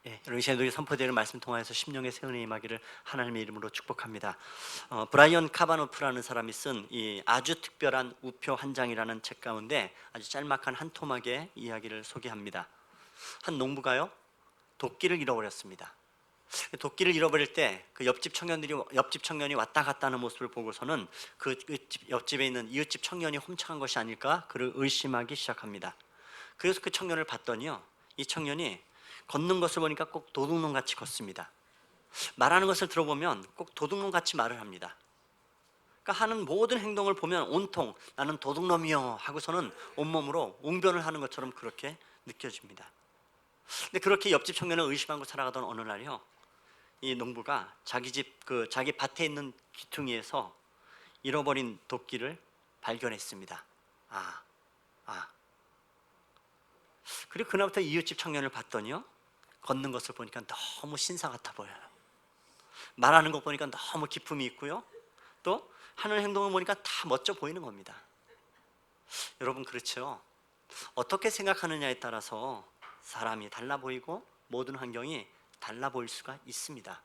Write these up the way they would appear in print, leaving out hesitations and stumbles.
여러분 새누리 선포되는 말씀 통하여서 심령의 새 은혜 임하기를 하나님의 이름으로 축복합니다. 브라이언 카바노프라는 사람이 쓴 이 아주 특별한 우표 한 장이라는 책 가운데 아주 짤막한 한 토막의 이야기를 소개합니다. 한 농부가요 도끼를 잃어버렸습니다. 도끼를 잃어버릴 때 그 옆집 청년이 왔다 갔다 하는 모습을 보고서는 그 옆집에 있는 이웃집 청년이 훔쳐간 것이 아닐까 그를 의심하기 시작합니다. 그래서 그 청년을 봤더니요, 이 청년이 걷는 것을 보니까 꼭 도둑놈 같이 걷습니다. 말하는 것을 들어보면 꼭 도둑놈 같이 말을 합니다. 그러니까 하는 모든 행동을 보면 온통 나는 도둑놈이요 하고서는 온몸으로 웅변을 하는 것처럼 그렇게 느껴집니다. 근데 그렇게 옆집 청년을 의심하고 살아가던 어느 날이요, 이 농부가 자기 자기 밭에 있는 귀퉁이에서 잃어버린 도끼를 발견했습니다. 그리고 그날부터 이웃집 청년을 봤더니요, 걷는 것을 보니까 너무 신사 같아 보여요. 말하는 것 보니까 너무 기품이 있고요, 또 하는 행동을 보니까 다 멋져 보이는 겁니다. 여러분 그렇죠? 어떻게 생각하느냐에 따라서 사람이 달라 보이고 모든 환경이 달라 보일 수가 있습니다.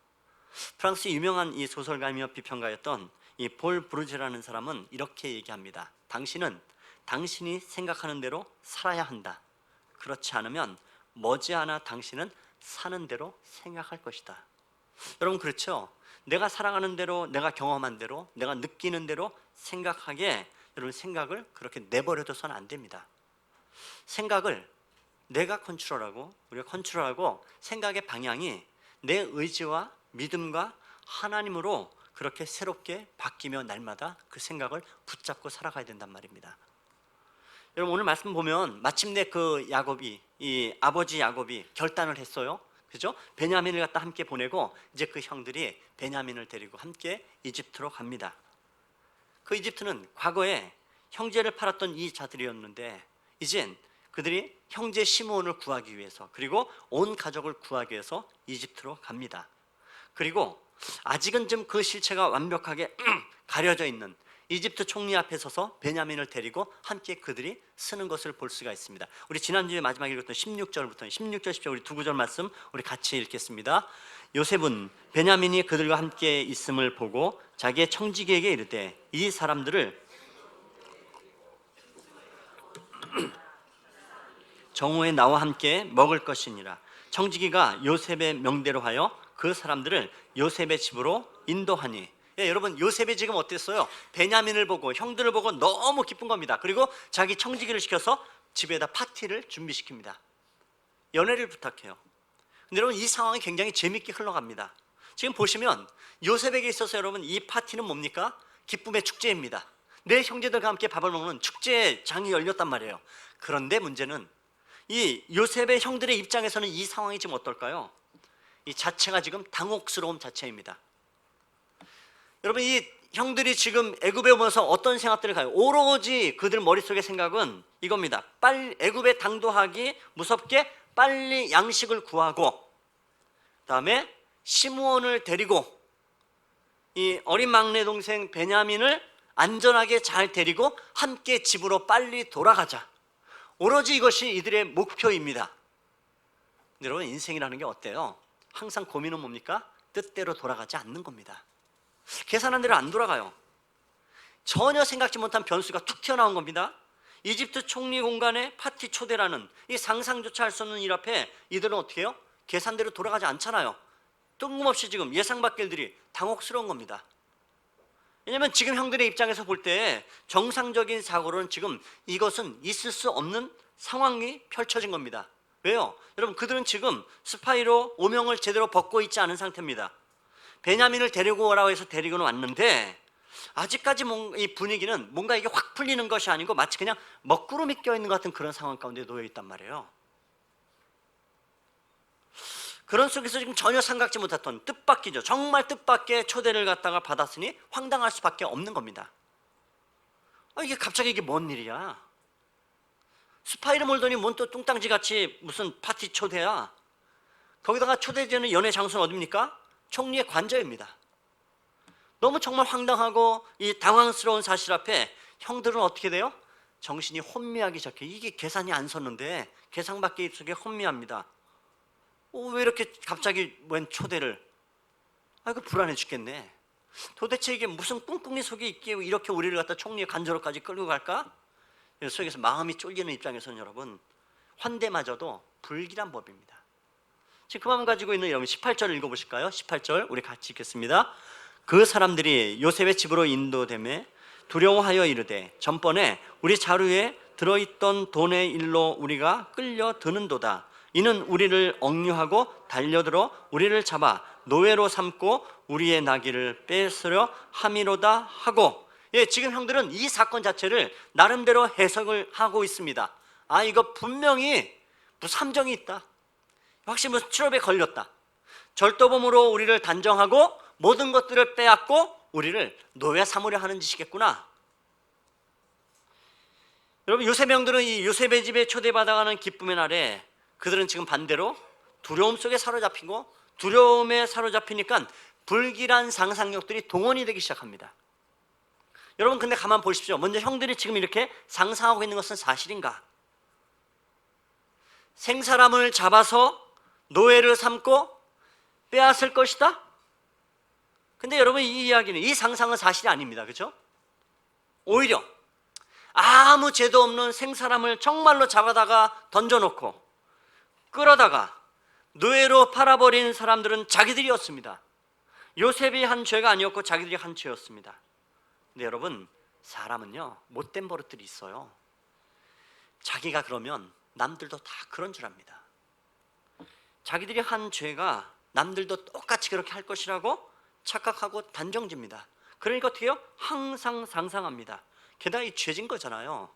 프랑스 유명한 이 소설가이며 비평가였던 이 볼 브루제라는 사람은 이렇게 얘기합니다. 당신은 당신이 생각하는 대로 살아야 한다. 그렇지 않으면 머지않아 당신은 사는 대로 생각할 것이다. 여러분 그렇죠? 내가 살아가는 대로, 내가 경험한 대로, 내가 느끼는 대로 생각하게, 여러분 생각을 그렇게 내버려둬서는 안 됩니다. 생각을 내가 컨트롤하고, 우리가 컨트롤하고, 생각의 방향이 내 의지와 믿음과 하나님으로 그렇게 새롭게 바뀌며 날마다 그 생각을 붙잡고 살아가야 된단 말입니다. 여러분 오늘 말씀 보면 마침내 이 아버지 야곱이 결단을 했어요. 그죠? 베냐민을 갖다 함께 보내고 이제 그 형들이 베냐민을 데리고 함께 이집트로 갑니다. 그 이집트는 과거에 형제를 팔았던 이 자들이었는데 이젠 그들이 형제 시므온을 구하기 위해서, 그리고 온 가족을 구하기 위해서 이집트로 갑니다. 그리고 아직은 좀 그 실체가 완벽하게 가려져 있는 이집트 총리 앞에 서서 베냐민을 데리고 함께 그들이 쓰는 것을 볼 수가 있습니다. 우리 지난주에 마지막에 읽었던 16절 10절 우리 두 구절 말씀 우리 같이 읽겠습니다. 요셉은 베냐민이 그들과 함께 있음을 보고 자기의 청지기에게 이르되 이 사람들을 정오에 나와 함께 먹을 것이니라. 청지기가 요셉의 명대로 하여 그 사람들을 요셉의 집으로 인도하니, 여러분 요셉이 지금 어땠어요? 베냐민을 보고 형들을 보고 너무 기쁜 겁니다. 그리고 자기 청지기를 시켜서 집에다 파티를 준비시킵니다. 연애를 부탁해요. 근데 여러분 이 상황이 굉장히 재밌게 흘러갑니다. 지금 보시면 요셉에게 있어서 여러분 이 파티는 뭡니까? 기쁨의 축제입니다. 내 형제들과 함께 밥을 먹는 축제의 장이 열렸단 말이에요. 그런데 문제는 이 요셉의 형들의 입장에서는 이 상황이 지금 어떨까요? 이 자체가 지금 당혹스러움 자체입니다. 여러분 이 형들이 지금 애굽에 오면서 어떤 생각들을 가요? 오로지 그들 머릿속의 생각은 이겁니다. 빨리 애굽에 당도하기 무섭게 빨리 양식을 구하고, 그다음에 시므온을 데리고 이 어린 막내 동생 베냐민을 안전하게 잘 데리고 함께 집으로 빨리 돌아가자. 오로지 이것이 이들의 목표입니다. 근데 여러분 인생이라는 게 어때요? 항상 고민은 뭡니까? 뜻대로 돌아가지 않는 겁니다. 계산한 대로 안 돌아가요. 전혀 생각지 못한 변수가 툭 튀어나온 겁니다. 이집트 총리 공간에 파티 초대라는 이 상상조차 할 수 없는 일 앞에 이들은 어떻게 해요? 계산대로 돌아가지 않잖아요. 뜬금없이 지금 예상 밖의 일들이 당혹스러운 겁니다. 왜냐하면 지금 형들의 입장에서 볼 때 정상적인 사고로는 지금 이것은 있을 수 없는 상황이 펼쳐진 겁니다. 왜요? 여러분 그들은 지금 스파이로 오명을 제대로 벗고 있지 않은 상태입니다. 베냐민을 데리고 오라고 해서 데리고는 왔는데 아직까지 이 분위기는 뭔가 이게 확 풀리는 것이 아니고 마치 그냥 먹구름이 껴있는 것 같은 그런 상황 가운데 놓여 있단 말이에요. 그런 속에서 지금 전혀 생각지 못했던 뜻밖이죠. 정말 뜻밖의 초대를 갖다가 받았으니 황당할 수밖에 없는 겁니다. 이게 갑자기 이게 뭔 일이야? 스파이를 몰더니 뭔 또 뚱땅지같이 무슨 파티 초대야? 거기다가 초대되는 연애 장소는 어디입니까? 총리의 관저입니다. 너무 정말 황당하고 이 당황스러운 사실 앞에 형들은 어떻게 돼요? 정신이 혼미하기 시작해. 이게 계산이 안 섰는데 계산 밖의 입속에 혼미합니다. 왜 이렇게 갑자기 웬 초대를? 이거 불안해 죽겠네. 도대체 이게 무슨 꿍꿍이 속에 있기에 이렇게 우리를 갖다 총리의 간저로까지 끌고 갈까? 속에서 마음이 쫄리는 입장에서는 여러분, 환대마저도 불길한 법입니다. 지금 그 마음 가지고 있는 여러분 18절 읽어보실까요? 18절 우리 같이 읽겠습니다. 그 사람들이 요셉의 집으로 인도되매 두려워하여 이르되 전번에 우리 자루에 들어있던 돈의 일로 우리가 끌려 드는도다. 이는 우리를 억류하고 달려들어 우리를 잡아 노예로 삼고 우리의 나귀를 뺏으려 함이로다 하고, 지금 형들은 이 사건 자체를 나름대로 해석을 하고 있습니다. 이거 분명히 무슨 함정이 있다. 확실히 무슨 트러블에 걸렸다. 절도범으로 우리를 단정하고 모든 것들을 빼앗고 우리를 노예 삼으려 하는 짓이겠구나. 여러분, 요셉 형들은 이 요셉의 집에 초대받아가는 기쁨의 날에 그들은 지금 반대로 두려움 속에 사로잡히고, 두려움에 사로잡히니까 불길한 상상력들이 동원이 되기 시작합니다. 여러분, 근데 가만 보십시오. 먼저 형들이 지금 이렇게 상상하고 있는 것은 사실인가? 생사람을 잡아서 노예를 삼고 빼앗을 것이다? 근데 여러분, 이 이야기는, 이 상상은 사실이 아닙니다. 그렇죠? 오히려 아무 죄도 없는 생사람을 정말로 잡아다가 던져놓고 끌어다가 노예로 팔아버린 사람들은 자기들이었습니다. 요셉이 한 죄가 아니었고 자기들이 한 죄였습니다. 근데 여러분, 사람은요 못된 버릇들이 있어요. 자기가 그러면 남들도 다 그런 줄 압니다. 자기들이 한 죄가 남들도 똑같이 그렇게 할 것이라고 착각하고 단정짓니다. 그러니까 어떻게 해요? 항상 상상합니다. 게다가 이 죄진 거잖아요.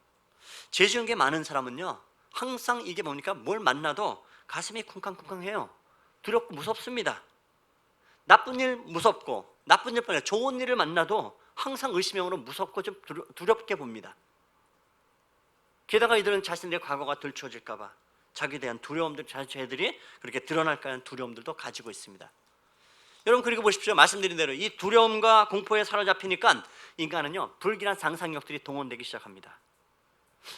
죄 지은 게 많은 사람은요 항상 이게 뭡니까? 뭘 만나도 가슴이 쿵쾅쿵쾅해요. 두렵고 무섭습니다. 나쁜 일 무섭고, 나쁜 일뿐 아니라 좋은 일을 만나도 항상 의심형으로 무섭고 좀 두렵게 봅니다. 게다가 이들은 자신들의 과거가 들추어질까 봐 자기에 대한 두려움들, 죄들이 그렇게 드러날까 하는 두려움들도 가지고 있습니다. 여러분, 그리고 보십시오. 말씀드린 대로 이 두려움과 공포에 사로잡히니까 인간은요 불길한 상상력들이 동원되기 시작합니다.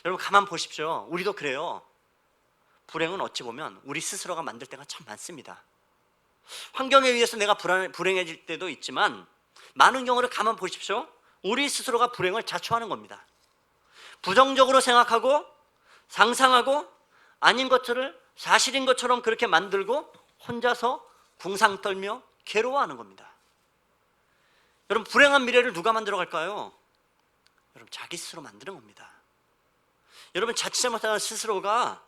여러분, 가만 보십시오. 우리도 그래요. 불행은 어찌 보면 우리 스스로가 만들 때가 참 많습니다. 환경에 의해서 내가 불행해질 때도 있지만 많은 경우를 가만 보십시오. 우리 스스로가 불행을 자초하는 겁니다. 부정적으로 생각하고 상상하고 아닌 것들을 사실인 것처럼 그렇게 만들고 혼자서 궁상 떨며 괴로워하는 겁니다. 여러분, 불행한 미래를 누가 만들어 갈까요? 여러분, 자기 스스로 만드는 겁니다. 여러분, 자칫 잘못하면 스스로가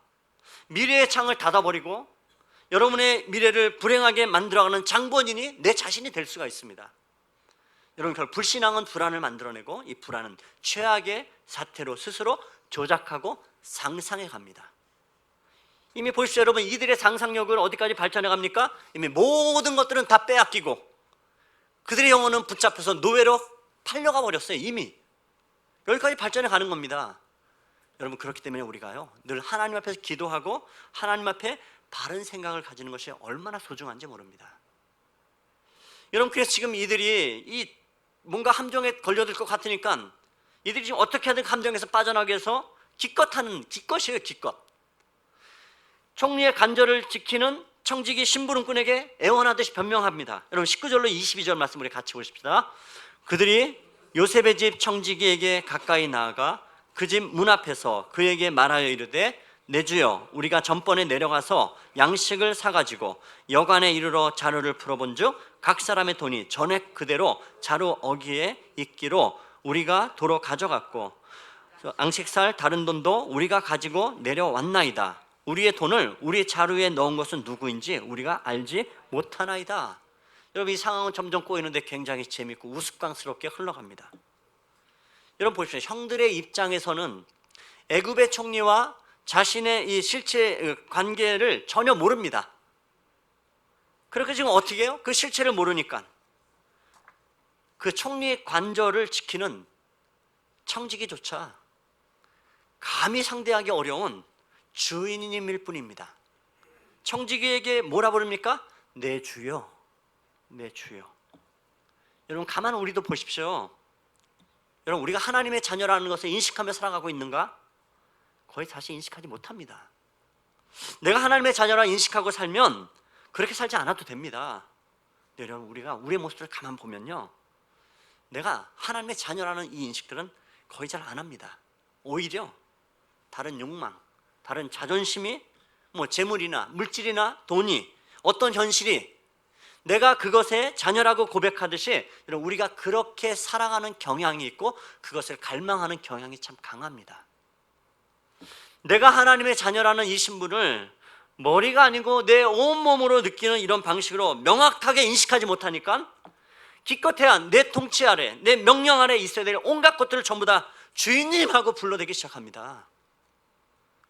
미래의 창을 닫아버리고 여러분의 미래를 불행하게 만들어가는 장본인이 내 자신이 될 수가 있습니다. 여러분, 결국 불신앙은 불안을 만들어내고 이 불안은 최악의 사태로 스스로 조작하고 상상해 갑니다. 이미 보십시오. 여러분, 이들의 상상력을 어디까지 발전해 갑니까? 이미 모든 것들은 다 빼앗기고 그들의 영혼은 붙잡혀서 노예로 팔려가 버렸어요. 이미 여기까지 발전해 가는 겁니다. 여러분, 그렇기 때문에 우리가요 늘 하나님 앞에서 기도하고 하나님 앞에 바른 생각을 가지는 것이 얼마나 소중한지 모릅니다. 여러분, 그래서 지금 이들이 이 뭔가 함정에 걸려들 것 같으니까 이들이 지금 어떻게 하든 함정에서 빠져나가기 위해서 기껏하는 기껏이에요. 기껏 총리의 간절을 지키는 청지기 심부름꾼에게 애원하듯이 변명합니다. 여러분, 19절로 22절 말씀 우리 같이 보십시다. 그들이 요셉의 집 청지기에게 가까이 나아가 그 집 문 앞에서 그에게 말하여 이르되, 내 주여, 우리가 전번에 내려가서 양식을 사가지고 여관에 이르러 자루를 풀어본즉 각 사람의 돈이 전액 그대로 자루 어귀에 있기로 우리가 도로 가져갔고 양식살 다른 돈도 우리가 가지고 내려왔나이다. 우리의 돈을 우리 자루에 넣은 것은 누구인지 우리가 알지 못하나이다. 여러분, 이 상황은 점점 꼬이는데 굉장히 재밌고 우스꽝스럽게 흘러갑니다. 여러분, 보십시오. 형들의 입장에서는 애굽의 총리와 자신의 이 실체 관계를 전혀 모릅니다. 그렇게 지금 어떻게 해요? 그 실체를 모르니까 그 총리 관절을 지키는 청지기조차 감히 상대하기 어려운 주인님일 뿐입니다. 청지기에게 뭐라 부릅니까? 내 주여, 내 주여. 여러분, 가만 우리도 보십시오. 여러분, 우리가 하나님의 자녀라는 것을 인식하며 살아가고 있는가? 거의 사실 인식하지 못합니다. 내가 하나님의 자녀라 인식하고 살면 그렇게 살지 않아도 됩니다. 네, 여러분, 우리가 우리의 모습을 가만 보면요, 내가 하나님의 자녀라는 이 인식들은 거의 잘 안 합니다. 오히려 다른 욕망, 다른 자존심이, 뭐 재물이나 물질이나 돈이, 어떤 현실이 내가 그것의 자녀라고 고백하듯이 우리가 그렇게 살아가는 경향이 있고 그것을 갈망하는 경향이 참 강합니다. 내가 하나님의 자녀라는 이 신분을 머리가 아니고 내 온몸으로 느끼는 이런 방식으로 명확하게 인식하지 못하니까 기껏해야 내 통치 아래, 내 명령 아래 있어야 될 온갖 것들을 전부 다 주인님하고 불러대기 시작합니다.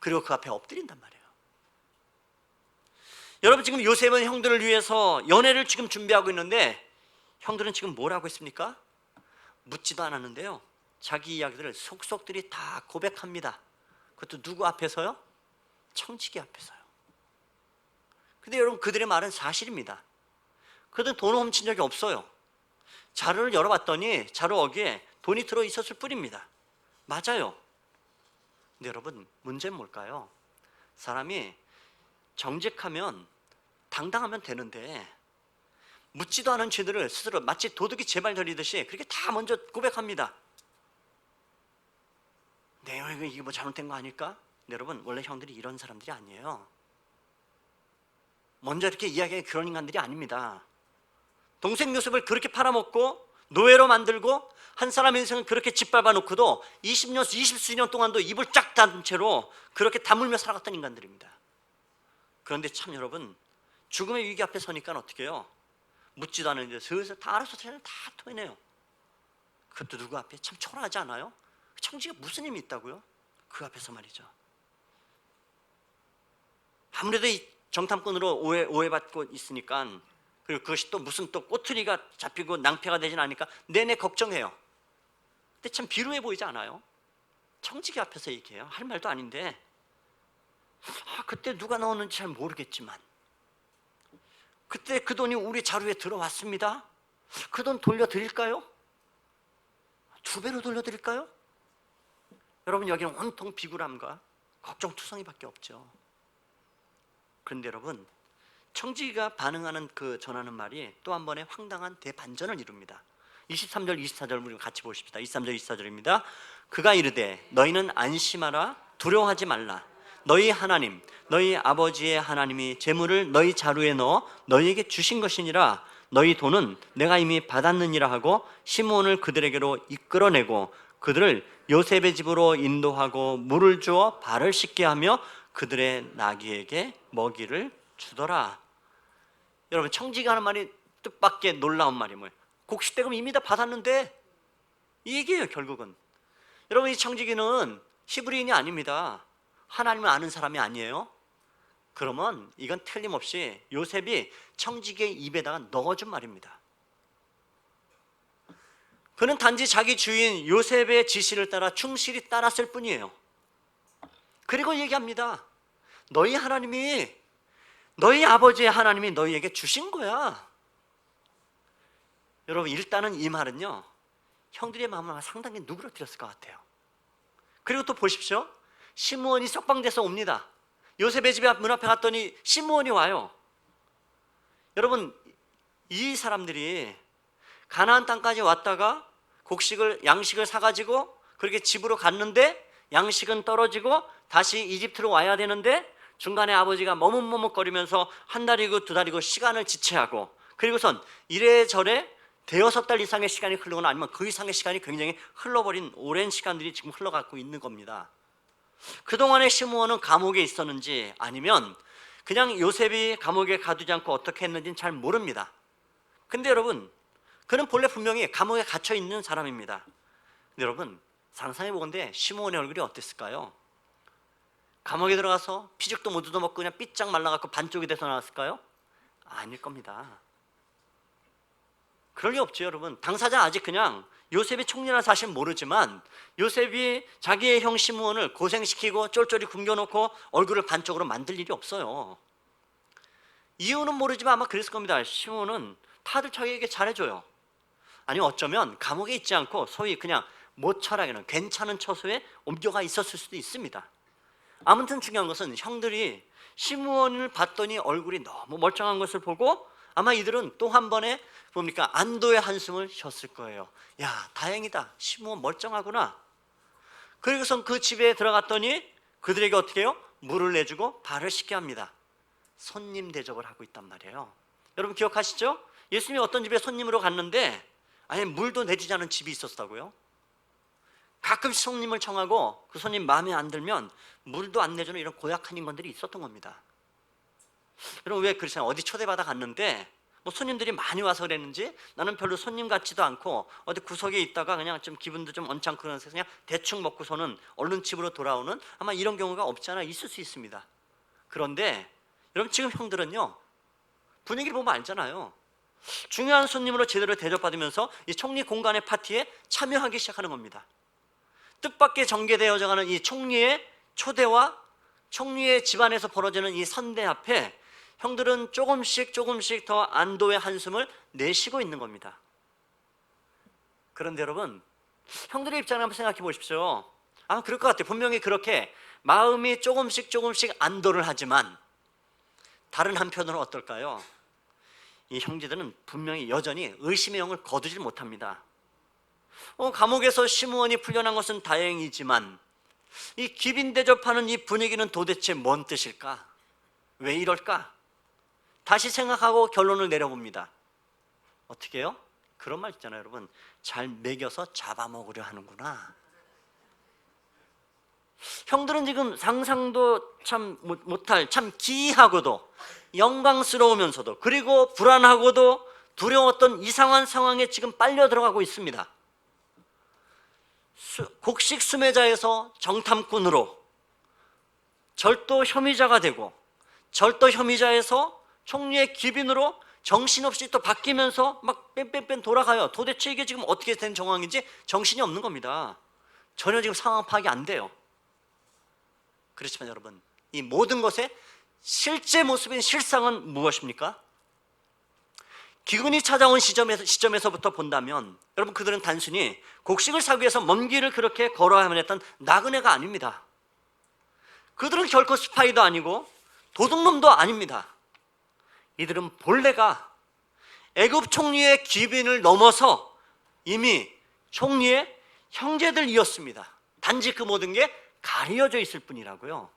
그리고 그 앞에 엎드린단 말이에요. 여러분, 지금 요셉은 형들을 위해서 연애를 지금 준비하고 있는데 형들은 지금 뭘 하고 있습니까? 묻지도 않았는데요, 자기 이야기들을 속속들이 다 고백합니다. 그것도 누구 앞에서요? 청지기 앞에서요. 근데 여러분, 그들의 말은 사실입니다. 그들은 돈을 훔친 적이 없어요. 자료를 열어봤더니 자료 어기에 돈이 들어있었을 뿐입니다. 맞아요. 근데 여러분, 문제는 뭘까요? 사람이 정직하면, 당당하면 되는데 묻지도 않은 죄들을 스스로 마치 도둑이 제발 저리듯이 그렇게 다 먼저 고백합니다. 네, 이게 뭐 잘못된 거 아닐까? 네, 여러분, 원래 형들이 이런 사람들이 아니에요. 먼저 이렇게 이야기하는 그런 인간들이 아닙니다. 동생 요셉을 그렇게 팔아먹고 노예로 만들고 한 사람의 인생을 그렇게 짓밟아 놓고도 20년, 20수년 동안도 입을 쫙 닫은 채로 그렇게 다물며 살아갔던 인간들입니다. 그런데 참 여러분, 죽음의 위기 앞에 서니까 어떻게 해요? 묻지도 않는데 슬슬 다 알아서 다 토해내요. 그것도 누구 앞에? 참 초라하지 않아요? 청지기가 무슨 힘이 있다고요? 그 앞에서 말이죠. 아무래도 이 정탐꾼으로 오해받고 있으니까, 그리고 그것이 또 무슨 또 꼬투리가 잡히고 낭패가 되진 않으니까 내내 걱정해요. 근데 참 비루해 보이지 않아요? 청지기 앞에서 얘기해요. 할 말도 아닌데, 그때 누가 넣었는지 잘 모르겠지만 그때 그 돈이 우리 자루에 들어왔습니다. 그 돈 돌려드릴까요? 2배로 돌려드릴까요? 여러분, 여기는 온통 비굴함과 걱정투성이밖에 없죠. 그런데 여러분, 청지기가 반응하는 그 전하는 말이 또 한 번의 황당한 대반전을 이룹니다. 23절 24절 우리 같이 보십시다. 23절 24절입니다. 그가 이르되 너희는 안심하라, 두려워하지 말라. 너희 하나님, 너희 아버지의 하나님이 재물을 너희 자루에 넣어 너희에게 주신 것이니라. 너희 돈은 내가 이미 받았느니라 하고 시므온을 그들에게로 이끌어내고 그들을 요셉의 집으로 인도하고 물을 주어 발을 씻게 하며 그들의 나귀에게 먹이를 주더라. 여러분, 청지기가 하는 말이 뜻밖의 놀라운 말이 뭐예요? 곡식대금 이미 다 받았는데, 이 얘기예요. 결국은 여러분, 이 청지기는 히브리인이 아닙니다. 하나님을 아는 사람이 아니에요. 그러면 이건 틀림없이 요셉이 청지기의 입에다가 넣어준 말입니다. 그는 단지 자기 주인 요셉의 지시를 따라 충실히 따랐을 뿐이에요. 그리고 얘기합니다. 너희 하나님이, 너희 아버지의 하나님이 너희에게 주신 거야. 여러분, 일단은 이 말은요, 형들의 마음을 상당히 누그러뜨렸을 것 같아요. 그리고 또 보십시오. 시므온이 석방돼서 옵니다. 요셉의 집 문 앞에 갔더니 시므온이 와요. 여러분, 이 사람들이 가나안 땅까지 왔다가 양식을 사가지고 그렇게 집으로 갔는데 양식은 떨어지고 다시 이집트로 와야 되는데 중간에 아버지가 머뭇머뭇거리면서 한 달이고 2달이고 시간을 지체하고, 그리고선 이래저래 6달 이상의 시간이 흐르거나 아니면 그 이상의 시간이 굉장히 흘러버린 오랜 시간들이 지금 흘러가고 있는 겁니다. 그동안에 시므온은 감옥에 있었는지 아니면 그냥 요셉이 감옥에 가두지 않고 어떻게 했는지는 잘 모릅니다. 근데 여러분, 그는 본래 분명히 감옥에 갇혀 있는 사람입니다. 근데 여러분, 상상해 보건대 시므온의 얼굴이 어땠을까요? 감옥에 들어가서 피죽도 못 얻어먹고 그냥 삐짝 말라갖고 반쪽이 돼서 나왔을까요? 아닐 겁니다. 그럴 리 없죠. 여러분, 당사자 아직 그냥 요셉이 총리라는 사실 모르지만 요셉이 자기의 형 시므온을 고생시키고 쫄쫄이 굶겨놓고 얼굴을 반쪽으로 만들 일이 없어요. 이유는 모르지만 아마 그랬을 겁니다. 시므온은 다들 자기에게 잘해줘요. 아니, 어쩌면 감옥에 있지 않고 소위 그냥 모처라기는 괜찮은 처소에 옮겨가 있었을 수도 있습니다. 아무튼 중요한 것은 형들이 시므온을 봤더니 얼굴이 너무 멀쩡한 것을 보고 아마 이들은 또 한 번에 뭡니까 안도의 한숨을 쉬었을 거예요. 야, 다행이다, 시므온 멀쩡하구나. 그리고선 그 집에 들어갔더니 그들에게 어떻게 해요? 물을 내주고 발을 씻게 합니다. 손님 대접을 하고 있단 말이에요. 여러분 기억하시죠? 예수님이 어떤 집에 손님으로 갔는데 아예 물도 내주지 않은 집이 있었다고요. 가끔씩 손님을 청하고 그 손님 마음에 안 들면 물도 안 내주는 이런 고약한 인간들이 있었던 겁니다. 여러분 왜 그러잖아요. 어디 초대받아 갔는데 뭐 손님들이 많이 와서 그랬는지 나는 별로 손님 같지도 않고 어디 구석에 있다가 그냥 좀 기분도 좀 언짢고 그러면서 그냥 대충 먹고서는 얼른 집으로 돌아오는, 아마 이런 경우가 없지 않아 있을 수 있습니다. 그런데 여러분 지금 형들은요, 분위기를 보면 알잖아요. 중요한 손님으로 제대로 대접받으면서 이 총리 공간의 파티에 참여하기 시작하는 겁니다. 뜻밖의 전개되어져가는 이 총리의 초대와 총리의 집안에서 벌어지는 이 선대 앞에 형들은 조금씩 더 안도의 한숨을 내쉬고 있는 겁니다. 그런데 여러분, 형들의 입장을 한번 생각해 보십시오. 아마 그럴 것 같아요. 분명히 그렇게 마음이 조금씩 안도를 하지만 다른 한편으로는 어떨까요? 이 형제들은 분명히 여전히 의심의 영을 거두질 못합니다. 감옥에서 시므온이 풀려난 것은 다행이지만 이 기빈 대접하는 이 분위기는 도대체 뭔 뜻일까? 왜 이럴까? 다시 생각하고 결론을 내려봅니다. 어떻게 해요? 그런 말 있잖아요, 여러분. 잘 먹여서 잡아먹으려 하는구나. 형들은 지금 상상도 참 못할, 참 기이하고도 영광스러우면서도 그리고 불안하고도 두려웠던 이상한 상황에 지금 빨려 들어가고 있습니다. 곡식 수매자에서 정탐꾼으로 절도 혐의자가 되고 절도 혐의자에서 총리의 기빈으로 정신없이 또 바뀌면서 막 뺑뺑뺑 돌아가요. 도대체 이게 지금 어떻게 된 정황인지 정신이 없는 겁니다. 전혀 지금 상황 파악이 안 돼요. 그렇지만 여러분, 이 모든 것의 실제 모습인 실상은 무엇입니까? 기근이 찾아온 시점에서부터 본다면 여러분, 그들은 단순히 곡식을 사기 위해서 먼 길을 그렇게 걸어야만 했던 나그네가 아닙니다. 그들은 결코 스파이도 아니고 도둑놈도 아닙니다. 이들은 본래가 애굽 총리의 기빈을 넘어서 이미 총리의 형제들이었습니다. 단지 그 모든 게 가려져 있을 뿐이라고요.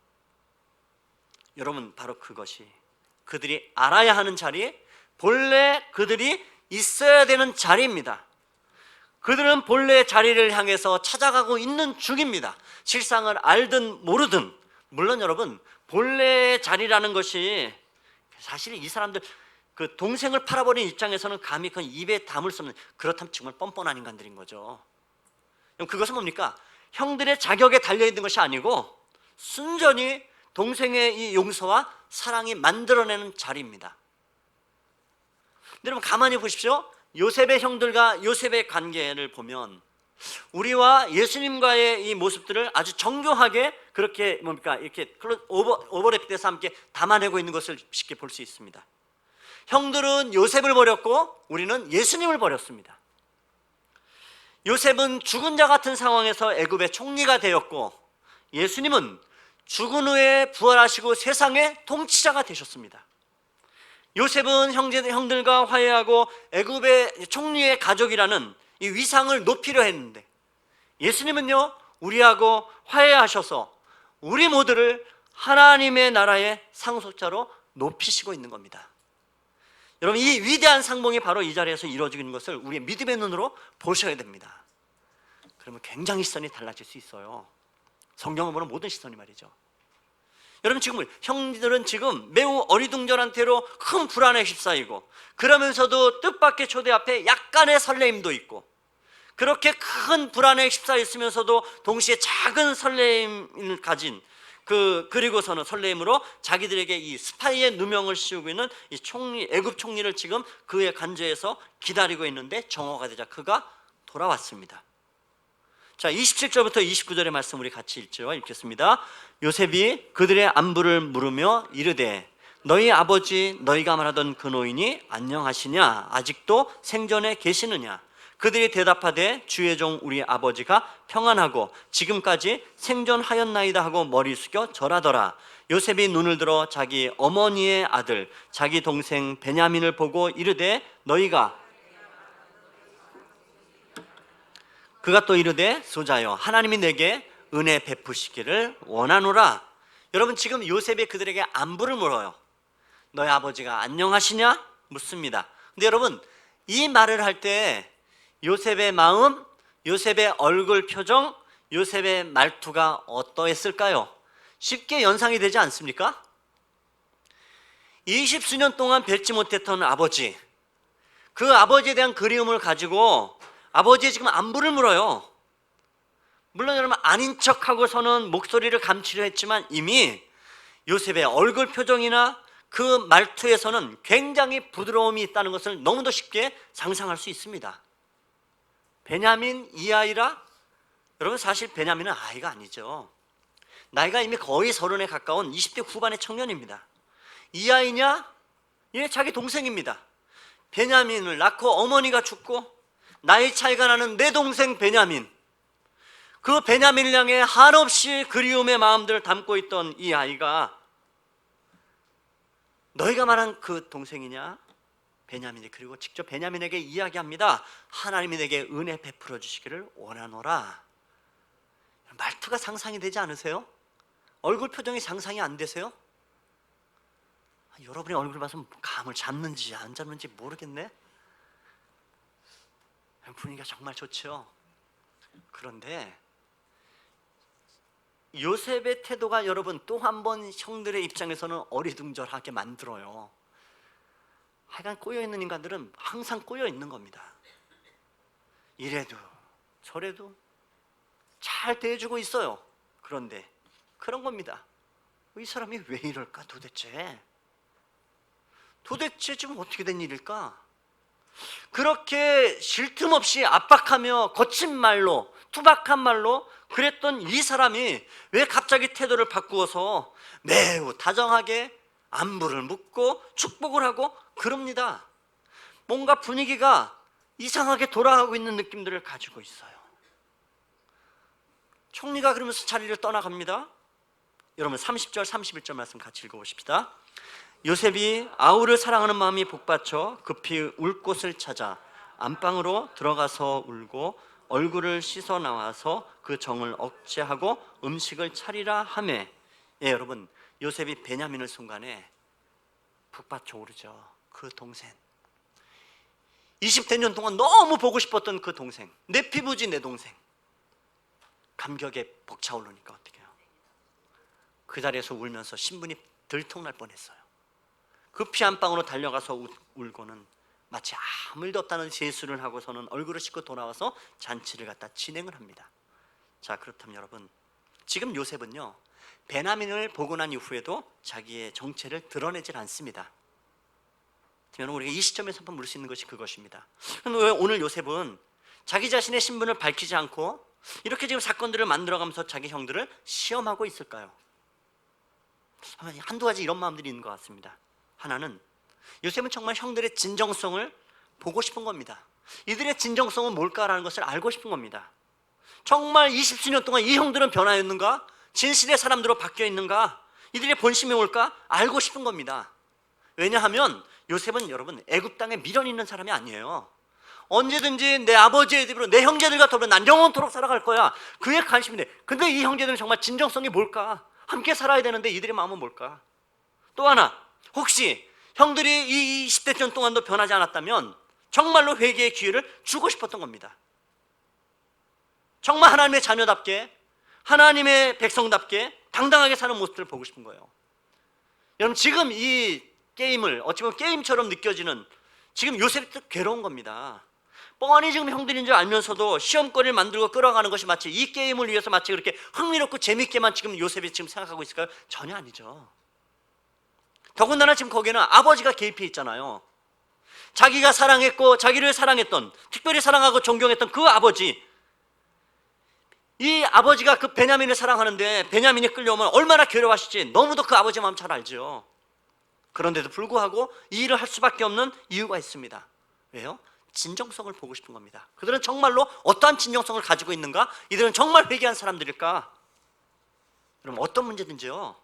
여러분, 바로 그것이 그들이 알아야 하는 자리, 본래 그들이 있어야 되는 자리입니다. 그들은 본래의 자리를 향해서 찾아가고 있는 중입니다. 실상을 알든 모르든. 물론 여러분, 본래의 자리라는 것이 사실 이 사람들 그 동생을 팔아버린 입장에서는 감히 그건 입에 담을 수 없는, 그렇다면 정말 뻔뻔한 인간들인 거죠. 그것은 뭡니까? 형들의 자격에 달려있는 것이 아니고 순전히 동생의 이 용서와 사랑이 만들어내는 자리입니다. 여러분 가만히 보십시오. 요셉의 형들과 요셉의 관계를 보면 우리와 예수님과의 이 모습들을 아주 정교하게 그렇게 뭡니까 이렇게 오버랩돼서 함께 담아내고 있는 것을 쉽게 볼 수 있습니다. 형들은 요셉을 버렸고 우리는 예수님을 버렸습니다. 요셉은 죽은 자 같은 상황에서 애굽의 총리가 되었고 예수님은 죽은 후에 부활하시고 세상의 통치자가 되셨습니다. 요셉은 형들과 화해하고 애굽의 총리의 가족이라는 이 위상을 높이려 했는데 예수님은요, 우리하고 화해하셔서 우리 모두를 하나님의 나라의 상속자로 높이시고 있는 겁니다. 여러분, 이 위대한 상봉이 바로 이 자리에서 이루어지고 있는 것을 우리의 믿음의 눈으로 보셔야 됩니다. 그러면 굉장히 시선이 달라질 수 있어요. 성경을 보는 모든 시선이 말이죠. 여러분, 지금 형들은 지금 매우 어리둥절한 태로 큰 불안에 휩싸이고 그러면서도 뜻밖의 초대 앞에 약간의 설레임도 있고 그렇게 큰 불안에 휩싸여 있으면서도 동시에 작은 설레임을 가진 그리고서는 설레임으로 자기들에게 이 스파이의 누명을 씌우고 있는 이 총리, 애굽 총리를 지금 그의 관저에서 기다리고 있는데 정오가 되자 그가 돌아왔습니다. 자, 27절부터 29절의 말씀 우리 같이 읽겠습니다. 요셉이 그들의 안부를 물으며 이르되 너희 아버지 너희가 말하던 그 노인이 안녕하시냐? 아직도 생전에 계시느냐? 그들이 대답하되 주의 종 우리 아버지가 평안하고 지금까지 생존하였나이다 하고 머리 숙여 절하더라. 요셉이 눈을 들어 자기 어머니의 아들 자기 동생 베냐민을 보고 이르되 그가 또 이르되 소자여 하나님이 내게 은혜 베푸시기를 원하노라. 여러분, 지금 요셉이 그들에게 안부를 물어요. 너희 아버지가 안녕하시냐? 묻습니다. 근데 여러분, 이 말을 할 때 요셉의 마음, 요셉의 얼굴 표정, 요셉의 말투가 어떠했을까요? 쉽게 연상이 되지 않습니까? 20수년 동안 뵙지 못했던 아버지, 그 아버지에 대한 그리움을 가지고 아버지의 지금 안부를 물어요. 물론 여러분, 아닌 척하고서는 목소리를 감추려 했지만 이미 요셉의 얼굴 표정이나 그 말투에서는 굉장히 부드러움이 있다는 것을 너무도 쉽게 상상할 수 있습니다. 베냐민 이 아이라? 여러분, 사실 베냐민은 아이가 아니죠. 나이가 이미 거의 30에 가까운 20대 후반의 청년입니다. 이 아이냐? 얘 자기 동생입니다. 베냐민을 낳고 어머니가 죽고 나이 차이가 나는 내 동생 베냐민, 그 베냐민을 향해 한없이 그리움의 마음들을 담고 있던 이 아이가 너희가 말한 그 동생이냐? 베냐민이. 그리고 직접 베냐민에게 이야기합니다. 하나님이 내게 은혜 베풀어 주시기를 원하노라. 말투가 상상이 되지 않으세요? 얼굴 표정이 상상이 안 되세요? 여러분의 얼굴 봐서 감을 잡는지 안 잡는지 모르겠네. 분위기가 정말 좋죠. 그런데 요셉의 태도가 여러분 또 한 번 형들의 입장에서는 어리둥절하게 만들어요. 하여간 꼬여있는 인간들은 항상 꼬여있는 겁니다. 이래도 저래도 잘 대해주고 있어요. 그런데 그런 겁니다. 이 사람이 왜 이럴까 도대체 지금 어떻게 된 일일까? 그렇게 쉴 틈 없이 압박하며 거친 말로, 투박한 말로 그랬던 이 사람이 왜 갑자기 태도를 바꾸어서 매우 다정하게 안부를 묻고 축복을 하고 그럽니다. 뭔가 분위기가 이상하게 돌아가고 있는 느낌들을 가지고 있어요. 총리가 그러면서 자리를 떠나갑니다. 여러분 30절 31절 말씀 같이 읽어보십시다. 요셉이 아우를 사랑하는 마음이 복받쳐 급히 울 곳을 찾아 안방으로 들어가서 울고 얼굴을 씻어 나와서 그 정을 억제하고 음식을 차리라 하매. 예, 여러분, 요셉이 베냐민을 순간에 북받쳐 오르죠. 그 동생, 20대 년 동안 너무 보고 싶었던 그 동생, 내 피부지 내 동생, 감격에 벅차오르니까 어떻게 해요? 그 자리에서 울면서 신분이 들통날 뻔했어요. 급히 안방으로 달려가서 울고는 마치 아무 일도 없다는 제수를 하고서는 얼굴을 씻고 돌아와서 잔치를 갖다 진행을 합니다. 자, 그렇다면 여러분, 지금 요셉은요 베냐민을 보고 난 이후에도 자기의 정체를 드러내질 않습니다. 그러면 우리가 이 시점에서 한번 물 수 있는 것이 그것입니다. 그럼 왜 오늘 요셉은 자기 자신의 신분을 밝히지 않고 이렇게 지금 사건들을 만들어가면서 자기 형들을 시험하고 있을까요? 한두 가지 이런 마음들이 있는 것 같습니다. 하나는 요셉은 정말 형들의 진정성을 보고 싶은 겁니다. 이들의 진정성은 뭘까라는 것을 알고 싶은 겁니다. 정말 20수년 동안 이 형들은 변하였는가? 진실의 사람들로 바뀌어 있는가? 이들의 본심이 뭘까? 알고 싶은 겁니다. 왜냐하면 요셉은 여러분 애굽 땅에 미련 있는 사람이 아니에요. 언제든지 내 아버지의 집으로 내 형제들과 더불어 난 영원토록 살아갈 거야. 그에 관심인데, 근데 이 형제들은 정말 진정성이 뭘까? 함께 살아야 되는데 이들의 마음은 뭘까? 또 하나, 혹시 형들이 이 10대 년 동안도 변하지 않았다면 정말로 회개의 기회를 주고 싶었던 겁니다. 정말 하나님의 자녀답게, 하나님의 백성답게 당당하게 사는 모습들을 보고 싶은 거예요. 여러분, 지금 이 게임을 어찌 보면 게임처럼 느껴지는 지금 요셉이 또 괴로운 겁니다. 뻔히 지금 형들인 줄 알면서도 시험거리를 만들고 끌어가는 것이 마치 이 게임을 위해서 마치 그렇게 흥미롭고 재밌게만 지금 요셉이 지금 생각하고 있을까요? 전혀 아니죠. 더군다나 지금 거기에는 아버지가 개입해 있잖아요. 자기가 사랑했고 자기를 사랑했던, 특별히 사랑하고 존경했던 그 아버지, 이 아버지가 그 베냐민을 사랑하는데 베냐민이 끌려오면 얼마나 괴로워하실지 너무도 그 아버지의 마음 잘 알죠. 그런데도 불구하고 이 일을 할 수밖에 없는 이유가 있습니다. 왜요? 진정성을 보고 싶은 겁니다. 그들은 정말로 어떠한 진정성을 가지고 있는가? 이들은 정말 회개한 사람들일까? 그럼 어떤 문제든지요,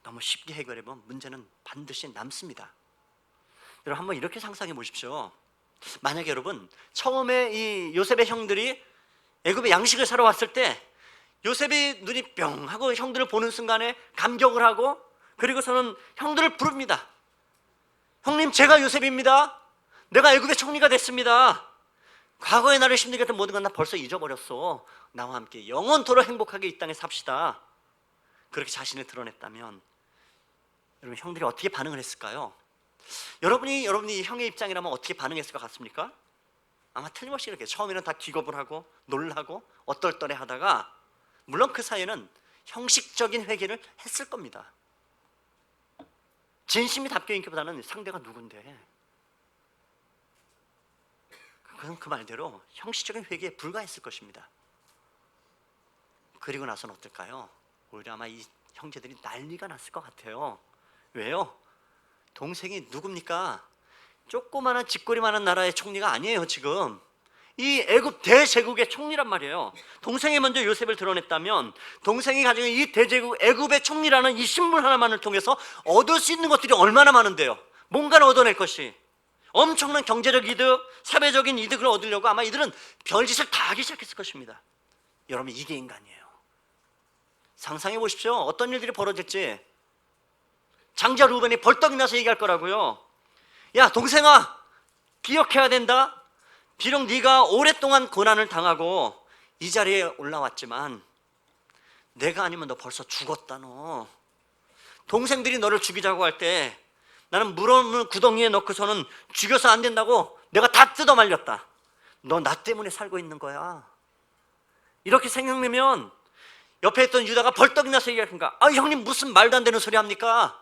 너무 쉽게 해결해보면 문제는 반드시 남습니다. 여러분 한번 이렇게 상상해 보십시오. 만약에 여러분 처음에 이 요셉의 형들이 애굽에 양식을 사러 왔을 때 요셉이 눈이 뿅 하고 형들을 보는 순간에 감격을 하고, 그리고서는 형들을 부릅니다. 형님, 제가 요셉입니다. 내가 애굽의 총리가 됐습니다. 과거의 나를 힘들게 했던 모든 건 나 벌써 잊어버렸어. 나와 함께 영원토록 행복하게 이 땅에 삽시다. 그렇게 자신을 드러냈다면 여러분 형들이 어떻게 반응을 했을까요? 여러분이 형의 입장이라면 어떻게 반응했을 것 같습니까? 아마 틀림없이 이렇게 처음에는 다 기겁을 하고 놀라고 어떨떠래 하다가, 물론 그 사이에는 형식적인 회개를 했을 겁니다. 진심이 담겨 있기보다는 상대가 누군데, 그건 그 말대로 형식적인 회개에 불과했을 것입니다. 그리고 나서는 어떨까요? 오히려 아마 이 형제들이 난리가 났을 것 같아요. 왜요? 동생이 누굽니까? 조그마한 집거리만한 나라의 총리가 아니에요. 지금 이 애굽 대제국의 총리란 말이에요. 동생이 먼저 요셉을 드러냈다면 동생이 가지고 이 대제국 애굽의 총리라는 이 신분 하나만을 통해서 얻을 수 있는 것들이 얼마나 많은데요. 뭔가를 얻어낼 것이, 엄청난 경제적 이득, 사회적인 이득을 얻으려고 아마 이들은 별짓을 다 하기 시작했을 것입니다. 여러분, 이게 인간이에요. 상상해 보십시오. 어떤 일들이 벌어질지. 장자 루벤이 벌떡 나서 얘기할 거라고요. 야, 동생아, 기억해야 된다. 비록 네가 오랫동안 고난을 당하고 이 자리에 올라왔지만 내가 아니면 너 벌써 죽었다. 너 동생들이 너를 죽이자고 할 때 나는 물 없는 구덩이에 넣고서는 죽여서 안 된다고 내가 다 뜯어 말렸다. 너 나 때문에 살고 있는 거야. 이렇게 생각내면 옆에 있던 유다가 벌떡 나서 얘기하니까, 아, 형님 무슨 말도 안 되는 소리 합니까?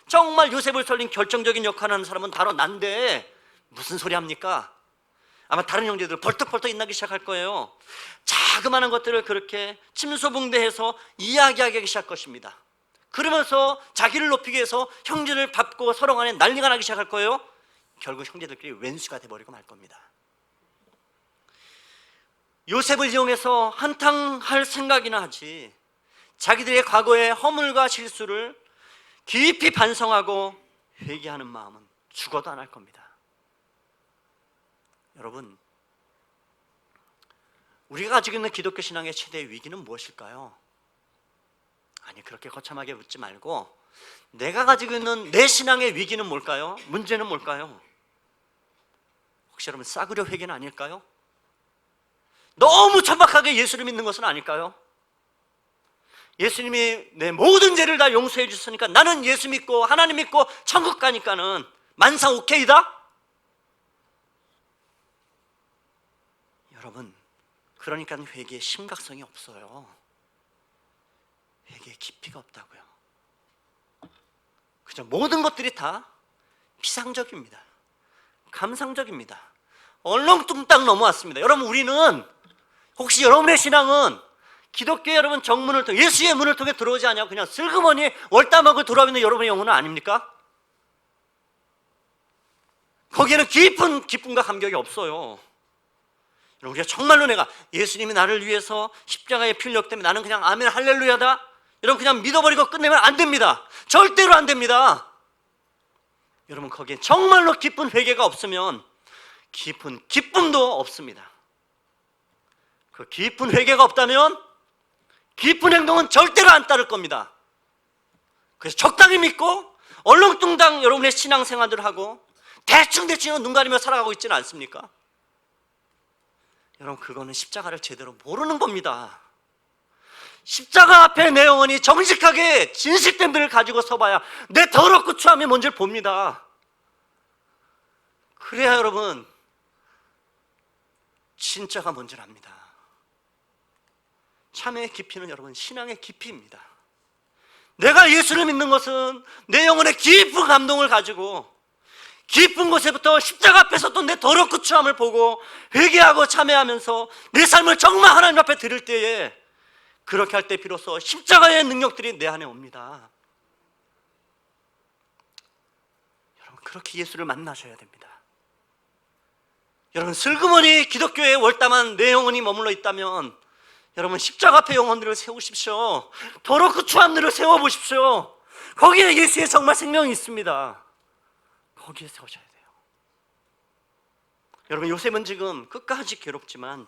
정말 요셉을 살린 결정적인 역할을 하는 사람은 바로 난데 무슨 소리 합니까? 아마 다른 형제들 벌떡벌떡 일나기 시작할 거예요. 자그마한 것들을 그렇게 침소봉대해서 이야기하기 시작할 것입니다. 그러면서 자기를 높이기 위해서 형제를 밟고 서로 간에 난리가 나기 시작할 거예요. 결국 형제들끼리 왼수가 돼버리고 말 겁니다. 요셉을 이용해서 한탕할 생각이나 하지, 자기들의 과거의 허물과 실수를 깊이 반성하고 회개하는 마음은 죽어도 안 할 겁니다. 여러분, 우리가 가지고 있는 기독교 신앙의 최대의 위기는 무엇일까요? 아니, 그렇게 거창하게 묻지 말고 내가 가지고 있는 내 신앙의 위기는 뭘까요? 문제는 뭘까요? 혹시 여러분 싸구려 회개는 아닐까요? 너무 천박하게 예수를 믿는 것은 아닐까요? 예수님이 내 모든 죄를 다 용서해 주셨으니까 나는 예수 믿고 하나님 믿고 천국 가니까는 만사 오케이다? 여러분, 그러니까 회개의 심각성이 없어요. 회개의 깊이가 없다고요. 그저 모든 것들이 다 피상적입니다. 감상적입니다. 얼렁뚱땅 넘어왔습니다. 여러분, 우리는 혹시 여러분의 신앙은 기독교 여러분 정문을 통해 예수의 문을 통해 들어오지 않냐고 그냥 슬그머니 월담하고 돌아오는 여러분의 영혼은 아닙니까? 거기에는 깊은 기쁨과 감격이 없어요. 우리가 정말로 내가 예수님이 나를 위해서 십자가의 피 흘렸기 때문에 나는 그냥 아멘 할렐루야다, 여러분 그냥 믿어버리고 끝내면 안 됩니다. 절대로 안 됩니다. 여러분, 거기에 정말로 깊은 회개가 없으면 깊은 기쁨도 없습니다. 그 깊은 회개가 없다면 깊은 행동은 절대로 안 따를 겁니다. 그래서 적당히 믿고 얼렁뚱땅 여러분의 신앙생활을 하고 대충 눈 가리며 살아가고 있지는 않습니까? 여러분, 그거는 십자가를 제대로 모르는 겁니다. 십자가 앞에 내 영혼이 정직하게 진실된 분을 가지고 서봐야 내 더럽고 추함이 뭔지를 봅니다. 그래야 여러분 진짜가 뭔지를 압니다. 참회의 깊이는 여러분 신앙의 깊이입니다. 내가 예수를 믿는 것은 내 영혼의 깊은 감동을 가지고 깊은 곳에부터 십자가 앞에서 또 내 더럽고 추함을 보고 회개하고 참회하면서 내 삶을 정말 하나님 앞에 드릴 때에, 그렇게 할 때 비로소 십자가의 능력들이 내 안에 옵니다. 여러분, 그렇게 예수를 만나셔야 됩니다. 여러분, 슬그머니 기독교에 월담한 내 영혼이 머물러 있다면 여러분, 십자가 앞에 영혼들을 세우십시오. 더러 그 추함들을 세워보십시오. 거기에 예수의 정말 생명이 있습니다. 거기에 세우셔야 돼요. 여러분, 요셉은 지금 끝까지 괴롭지만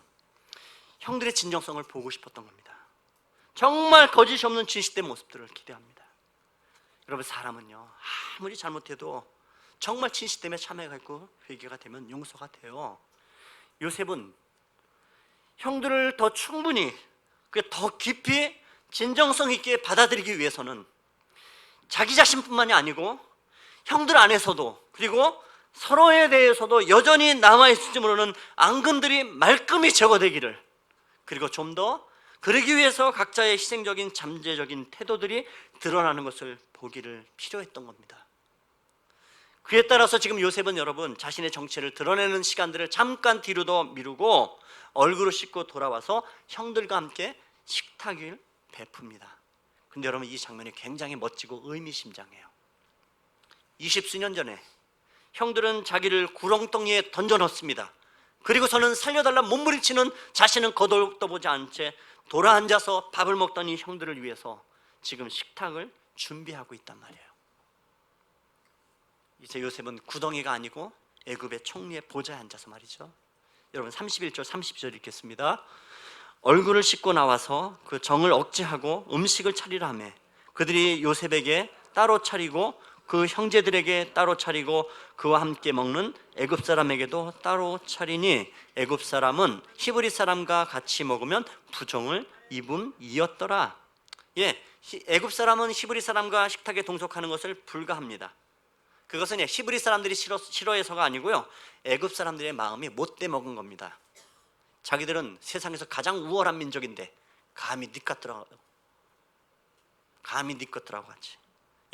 형들의 진정성을 보고 싶었던 겁니다. 정말 거짓이 없는 진실된 모습들을 기대합니다. 여러분, 사람은요, 아무리 잘못해도 정말 진실 때문에 참회가 있고 회개가 되면 용서가 돼요. 요셉은 형들을 더 충분히, 더 깊이 진정성 있게 받아들이기 위해서는 자기 자신뿐만이 아니고 형들 안에서도, 그리고 서로에 대해서도 여전히 남아있을지 모르는 앙금들이 말끔히 제거되기를, 그리고 좀 더 그러기 위해서 각자의 희생적인 잠재적인 태도들이 드러나는 것을 보기를 필요했던 겁니다. 그에 따라서 지금 요셉은 여러분, 자신의 정체를 드러내는 시간들을 잠깐 뒤로도 미루고 얼굴을 씻고 돌아와서 형들과 함께 식탁을 베풉니다. 근데 여러분, 이 장면이 굉장히 멋지고 의미심장해요. 20수년 전에 형들은 자기를 구렁텅이에 던져넣습니다. 그리고서는 살려달라 몸부림치는 자신은 거들떠보지 않은 채 돌아앉아서 밥을 먹던 이 형들을 위해서 지금 식탁을 준비하고 있단 말이에요. 이제 요셉은 구덩이가 아니고 애굽의 총리의 보좌에 앉아서 말이죠. 여러분, 31절 32절 읽겠습니다. 얼굴을 씻고 나와서 그 정을 억제하고 음식을 차리라 하며 그들이 요셉에게 따로 차리고 그 형제들에게 따로 차리고 그와 함께 먹는 애굽 사람에게도 따로 차리니 애굽 사람은 히브리 사람과 같이 먹으면 부정을 입음이었더라. 애굽 사람은 히브리 사람과 식탁에 동석하는 것을 불가합니다. 그것은 히브리 사람들이 싫어해서가 아니고요, 애굽 사람들의 마음이 못돼 먹은 겁니다. 자기들은 세상에서 가장 우월한 민족인데 감히 네 것들하고 같이,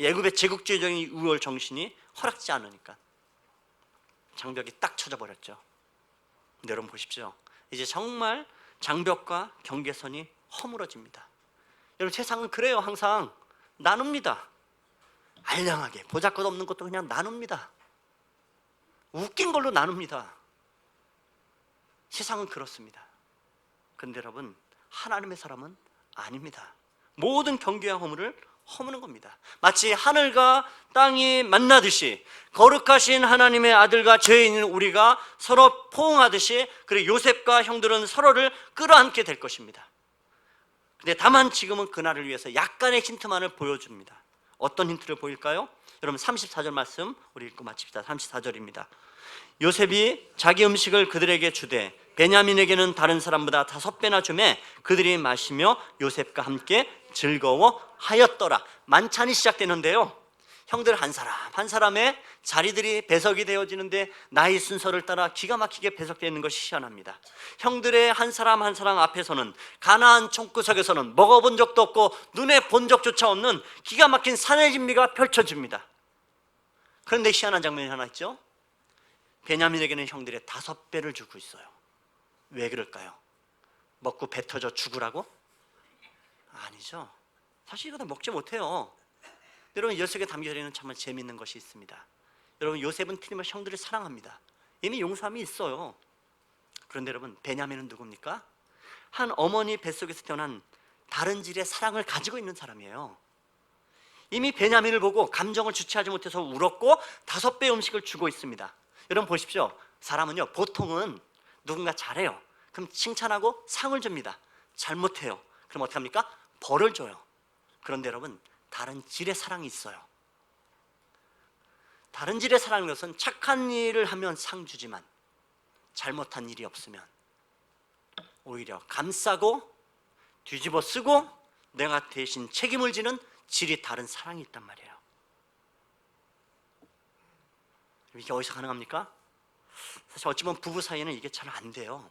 애굽의 제국주의적인 우월 정신이 허락지 않으니까 장벽이 딱 쳐져 버렸죠. 근데 여러분 보십시오. 이제 정말 장벽과 경계선이 허물어집니다. 여러분, 세상은 그래요. 항상 나눕니다. 알량하게 보잘것없는 것도 그냥 나눕니다. 웃긴 걸로 나눕니다. 세상은 그렇습니다. 근데 여러분, 하나님의 사람은 아닙니다. 모든 경계와 허물을 허무는 겁니다. 마치 하늘과 땅이 만나듯이 거룩하신 하나님의 아들과 죄인인 우리가 서로 포옹하듯이, 그리고 요셉과 형들은 서로를 끌어안게 될 것입니다. 근데 다만 지금은 그날을 위해서 약간의 힌트만을 보여줍니다. 어떤 힌트를 보일까요? 여러분, 34절 말씀 우리 읽고 마칩시다. 34절입니다. 요셉이 자기 음식을 그들에게 주되 베냐민에게는 다른 사람보다 5배나 주매 그들이 마시며 요셉과 함께 즐거워하였더라. 만찬이 시작되는데요, 형들 한 사람 한 사람의 자리들이 배석이 되어지는데 나이 순서를 따라 기가 막히게 배석되는 것이 희한합니다. 형들의 한 사람 한 사람 앞에서는 가나안 총구석에서는 먹어본 적도 없고 눈에 본 적조차 없는 기가 막힌 산의 진미가 펼쳐집니다. 그런데 희한한 장면이 하나 있죠. 베냐민에게는 형들의 5배를 주고 있어요. 왜 그럴까요? 먹고 배 터져 죽으라고? 아니죠. 사실 이거 다 먹지 못해요. 여러분, 요셉에 담겨있는 정말 재미있는 것이 있습니다. 여러분, 요셉은 틀림없이 형들을 사랑합니다. 이미 용서함이 있어요. 그런데 여러분, 베냐민은 누굽니까? 한 어머니 뱃속에서 태어난 다른 질의 사랑을 가지고 있는 사람이에요. 이미 베냐민을 보고 감정을 주체하지 못해서 울었고 5배 음식을 주고 있습니다. 여러분 보십시오. 사람은요, 보통은 누군가 잘해요. 그럼 칭찬하고 상을 줍니다. 잘못해요. 그럼 어떻게 합니까? 벌을 줘요. 그런데 여러분, 다른 질의 사랑이 있어요. 다른 질의 사랑인 것은 착한 일을 하면 상 주지만 잘못한 일이 없으면 오히려 감싸고 뒤집어 쓰고 내가 대신 책임을 지는 질이 다른 사랑이 있단 말이에요. 이게 어디서 가능합니까? 사실 어찌 보면 부부 사이에는 이게 잘 안 돼요.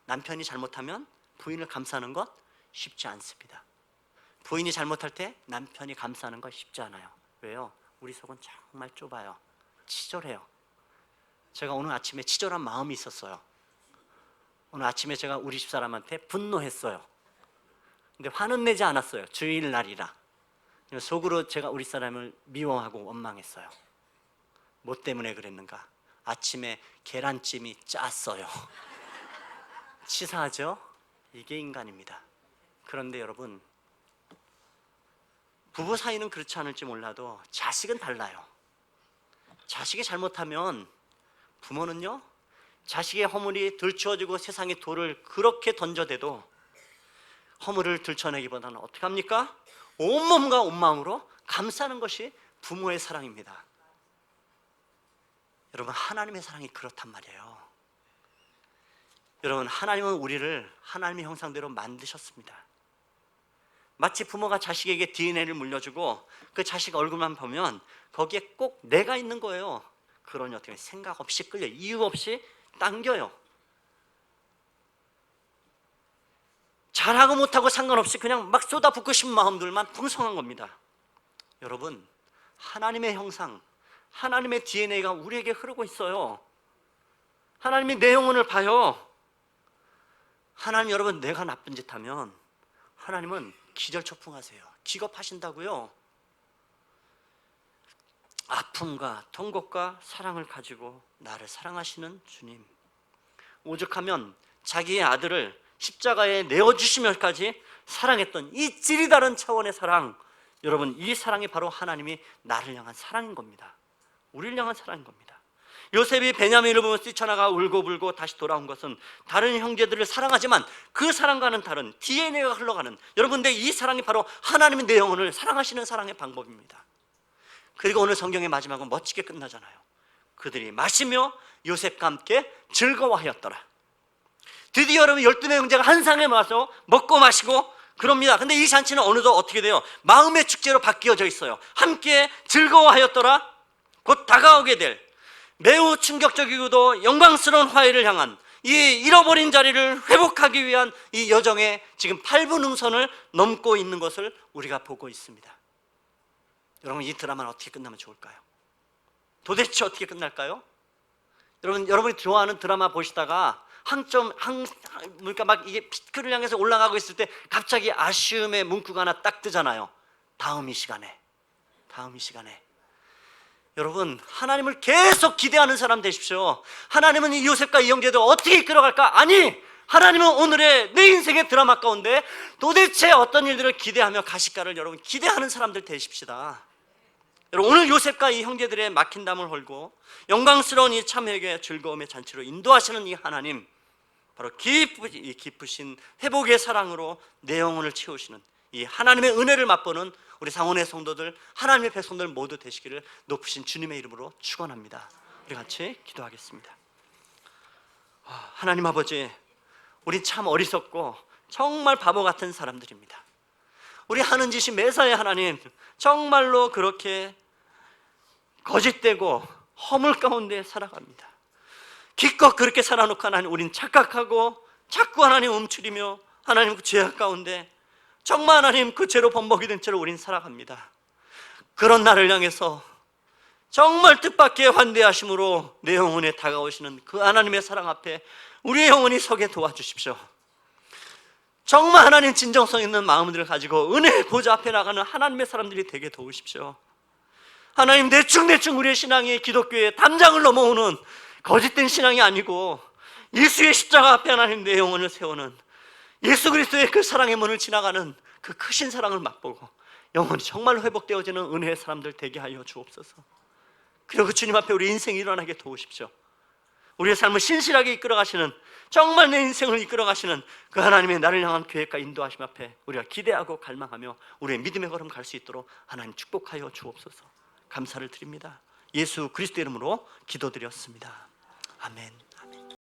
남편이 잘못하면 부인을 감싸는 것 쉽지 않습니다. 부인이 잘못할 때 남편이 감싸는 거 쉽지 않아요. 왜요? 우리 속은 정말 좁아요. 치졸해요. 제가 오늘 아침에 치졸한 마음이 있었어요. 오늘 아침에 제가 우리 집사람한테 분노했어요. 근데 화는 내지 않았어요. 주일날이라. 속으로 제가 우리 사람을 미워하고 원망했어요. 뭐 때문에 그랬는가? 아침에 계란찜이 짰어요. 치사하죠? 이게 인간입니다. 그런데 여러분, 부부 사이는 그렇지 않을지 몰라도 자식은 달라요. 자식이 잘못하면 부모는요, 자식의 허물이 들추어지고 세상에 돌을 그렇게 던져대도 허물을 들춰내기보다는 어떻게 합니까? 온몸과 온마음으로 감싸는 것이 부모의 사랑입니다. 여러분, 하나님의 사랑이 그렇단 말이에요. 여러분, 하나님은 우리를 하나님의 형상대로 만드셨습니다. 마치 부모가 자식에게 DNA를 물려주고 그 자식 얼굴만 보면 거기에 꼭 내가 있는 거예요. 그러니 어떻게 생각 없이 끌려, 이유 없이 당겨요. 잘하고 못하고 상관없이 그냥 막 쏟아붓고 싶은 마음들만 풍성한 겁니다. 여러분, 하나님의 형상, 하나님의 DNA가 우리에게 흐르고 있어요. 하나님이 내 영혼을 봐요. 하나님, 여러분, 내가 나쁜 짓 하면 하나님은 기절초풍하세요. 기겁하신다고요. 아픔과 통곡과 사랑을 가지고 나를 사랑하시는 주님, 오죽하면 자기의 아들을 십자가에 내어주시면까지 사랑했던 이 질이 다른 차원의 사랑, 여러분, 이 사랑이 바로 하나님이 나를 향한 사랑인 겁니다. 우리를 향한 사랑인 겁니다. 요셉이 베냐민을 보며 뛰쳐나가 울고불고 다시 돌아온 것은 다른 형제들을 사랑하지만 그 사랑과는 다른 DNA가 흘러가는, 여러분, 근데 이 사랑이 바로 하나님이 내 영혼을 사랑하시는 사랑의 방법입니다. 그리고 오늘 성경의 마지막은 멋지게 끝나잖아요. 그들이 마시며 요셉과 함께 즐거워하였더라. 드디어 여러분 12명 형제가 한 상에 모아서 먹고 마시고 그럽니다. 근데 이 잔치는 어느덧 어떻게 돼요? 마음의 축제로 바뀌어져 있어요. 함께 즐거워하였더라. 곧 다가오게 될 매우 충격적이고도 영광스러운 화해를 향한 이 잃어버린 자리를 회복하기 위한 이 여정에 지금 8분 흥선을 넘고 있는 것을 우리가 보고 있습니다. 여러분, 이 드라마는 어떻게 끝나면 좋을까요? 도대체 어떻게 끝날까요? 여러분이 좋아하는 드라마 보시다가 그러니까 막 이게 피크를 향해서 올라가고 있을 때 갑자기 아쉬움의 문구가 하나 딱 뜨잖아요. 다음 이 시간에. 여러분, 하나님을 계속 기대하는 사람 되십시오. 하나님은 이 요셉과 이 형제들 어떻게 이끌어갈까? 아니, 하나님은 오늘의 내 인생의 드라마 가운데 도대체 어떤 일들을 기대하며 가실까를 여러분 기대하는 사람들 되십시다. 여러분, 오늘 요셉과 이 형제들의 막힌 담을 헐고 영광스러운 이 참회의 즐거움의 잔치로 인도하시는 이 하나님, 바로 깊으신 회복의 사랑으로 내 영혼을 채우시는 이 하나님의 은혜를 맛보는 우리 상원의 성도들, 하나님의 백성들 모두 되시기를 높으신 주님의 이름으로 축원합니다. 우리 같이 기도하겠습니다. 하나님 아버지, 우리 참 어리석고 정말 바보 같은 사람들입니다. 우리 하는 짓이 매사에 하나님 정말로 그렇게 거짓되고 허물 가운데 살아갑니다. 기껏 그렇게 살아놓고 하나님, 우린 착각하고 자꾸 하나님 움츠리며 하나님 그 죄악 가운데 정말 하나님 그 죄로 범벅이 된 채로 우린 살아갑니다. 그런 나를 향해서 정말 뜻밖의 환대하심으로 내 영혼에 다가오시는 그 하나님의 사랑 앞에 우리의 영혼이 서게 도와주십시오. 정말 하나님 진정성 있는 마음들을 가지고 은혜의 보좌 앞에 나가는 하나님의 사람들이 되게 도우십시오. 하나님, 대충 우리의 신앙이 기독교의 담장을 넘어오는 거짓된 신앙이 아니고 예수의 십자가 앞에 하나님 내 영혼을 세우는 예수 그리스도의 그 사랑의 문을 지나가는 그 크신 사랑을 맛보고 영혼이 정말 회복되어지는 은혜의 사람들 되게 하여 주옵소서. 그리고 그 주님 앞에 우리 인생이 일어나게 도우십시오. 우리의 삶을 신실하게 이끌어가시는, 정말 내 인생을 이끌어가시는 그 하나님의 나를 향한 계획과 인도하심 앞에 우리가 기대하고 갈망하며 우리의 믿음의 걸음 갈 수 있도록 하나님 축복하여 주옵소서. 감사를 드립니다. 예수 그리스도 이름으로 기도드렸습니다. 아멘.